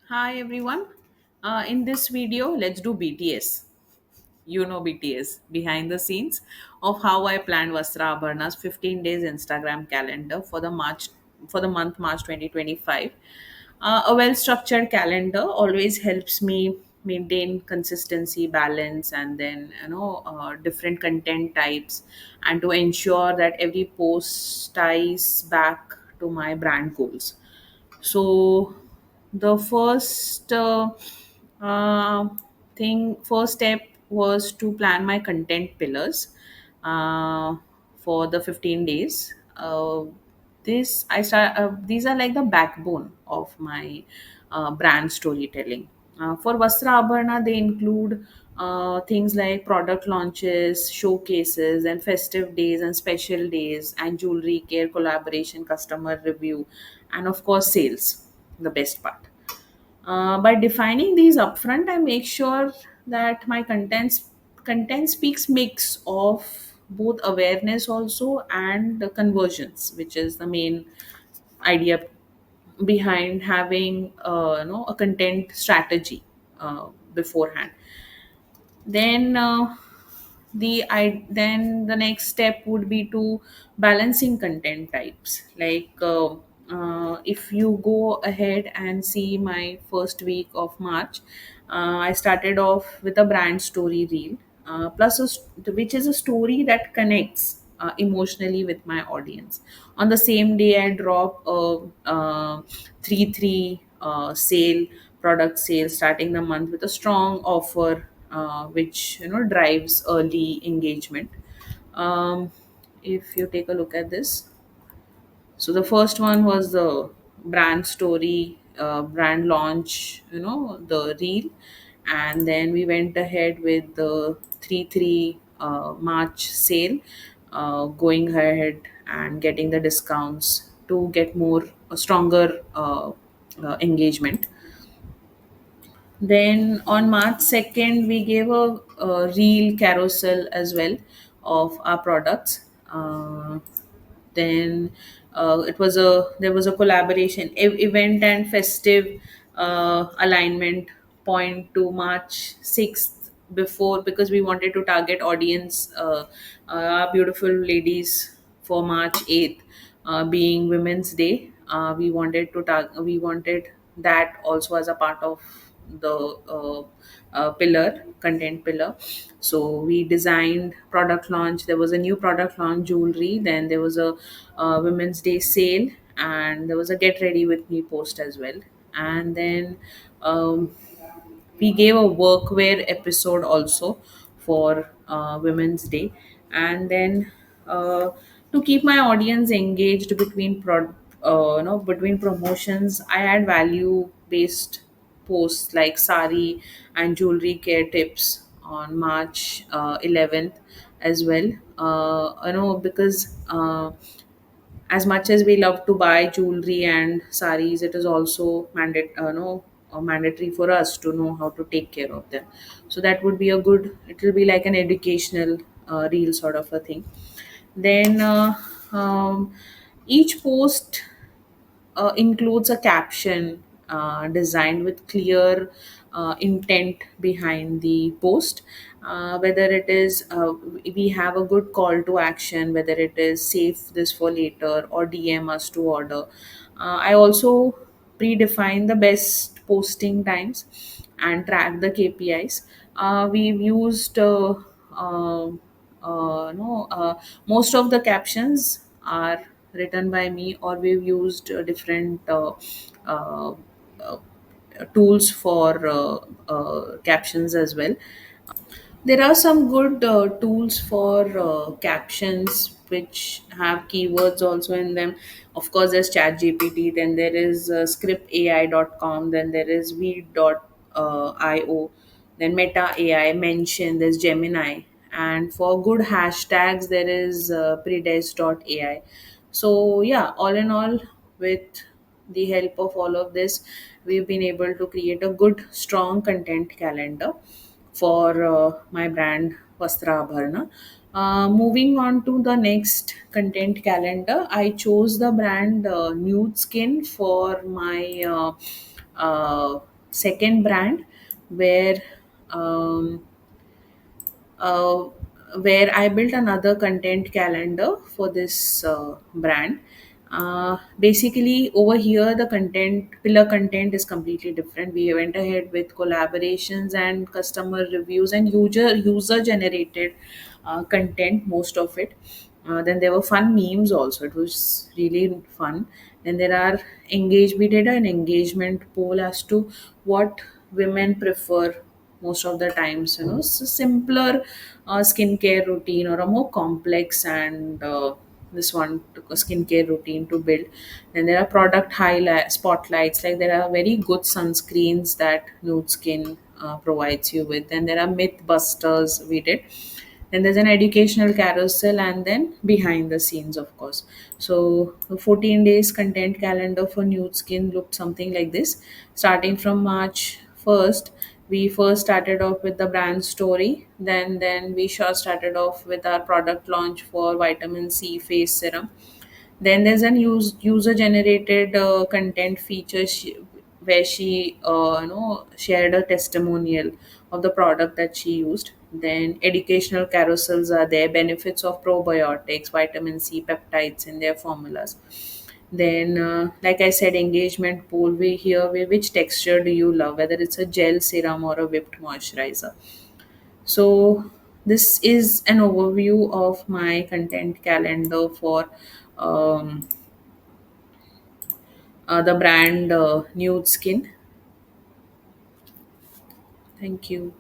Hi everyone. In this video, let's do BTS. You know BTS behind the scenes of how I planned Vastra Abharna's 15 days Instagram calendar for the month March 2025. A well-structured calendar always helps me maintain consistency, balance, and then different content types, and to ensure that every post ties back to my brand goals. So the uh, first step was to plan my content pillars uh, for the 15 days. These are like the backbone of my brand storytelling. For Vastra Abharna, they include things like product launches, showcases, and festive days and special days, and jewelry care collaboration, customer review, and of course, sales, the best part. By defining these upfront, I make sure that my content speaks mix of both awareness also and the conversions, which is the main idea behind having a content strategy beforehand. Then the next step would be to balancing content types, like if you go ahead and see my first week of March. I started off with a brand story reel, which is a story that connects emotionally with my audience. On the same day, I drop a 3 3 sale product sale, starting the month with a strong offer, which drives early engagement. um, if you take a look at this, so the first one was the brand story, brand launch, the reel, and then we went ahead with the 3 3 March sale, going ahead and getting the discounts to get more a stronger engagement. Then on March 2nd, we gave a real carousel as well of our products. Then it was a there was a collaboration event and festive alignment point to March 6th, before, because we wanted to target audience, our beautiful ladies, for March 8th, being Women's Day. We wanted that also as a part of the pillar content pillar. So we designed product launch. There was a new product launch jewelry, then there was a Women's Day sale, and there was a get ready with me post as well. And then we gave a workwear episode also for Women's Day. And then to keep my audience engaged between promotions, I add value based posts like sari and jewelry care tips on March 11th as well. Because as much as we love to buy jewelry and saris, it is also mandatory for us to know how to take care of them. So that would be a good. It will be like an educational reel sort of a thing. Then each post includes a caption designed with clear intent behind the post. Whether it is we have a good call to action, whether it is save this for later or DM us to order. I also predefine the best posting times and track the KPIs. We've used no Most of the captions are written by me, or we've used different uh, uh, tools for captions as well. There are some good tools for captions which have keywords also in them. Of course, there's ChatGPT, then there is scriptai.com, then there is Weed.io, then Meta AI, Mention, there's Gemini. And for good hashtags, there is Predes.ai. So, yeah, all in all, with the help of all of this, we've been able to create a good, strong content calendar for my brand Vastra Abharna. Moving on to the next content calendar, I chose the brand Nude Skin for my second brand where um, uh, where I built another content calendar for this brand. Basically, over here, the content pillar content is completely different. We went ahead with collaborations and customer reviews and user generated content, most of it. Then there were fun memes also. It was really fun. Then there are engage. We did an engagement poll as to what women prefer most of the times. Simpler skincare routine or a more complex and this one took a skincare routine to build. Then there are product highlight spotlights, like there are very good sunscreens that Nude Skin provides you with. And there are myth busters we did. Then there's an educational carousel, and then behind the scenes, of course. So the 14 days content calendar for Nude Skin looked something like this. Starting from March 1st, we first started off with the brand story. Then we sure started off with our product launch for vitamin C face serum. Then there's an user generated content feature where she shared a testimonial of the product that she used. Then educational carousels are there, benefits of probiotics, vitamin C, peptides in their formulas. Then, like I said, engagement pool. We hear which texture do you love, whether it's a gel serum or a whipped moisturizer. So, this is an overview of my content calendar for um, the brand Nude Skin. Thank you.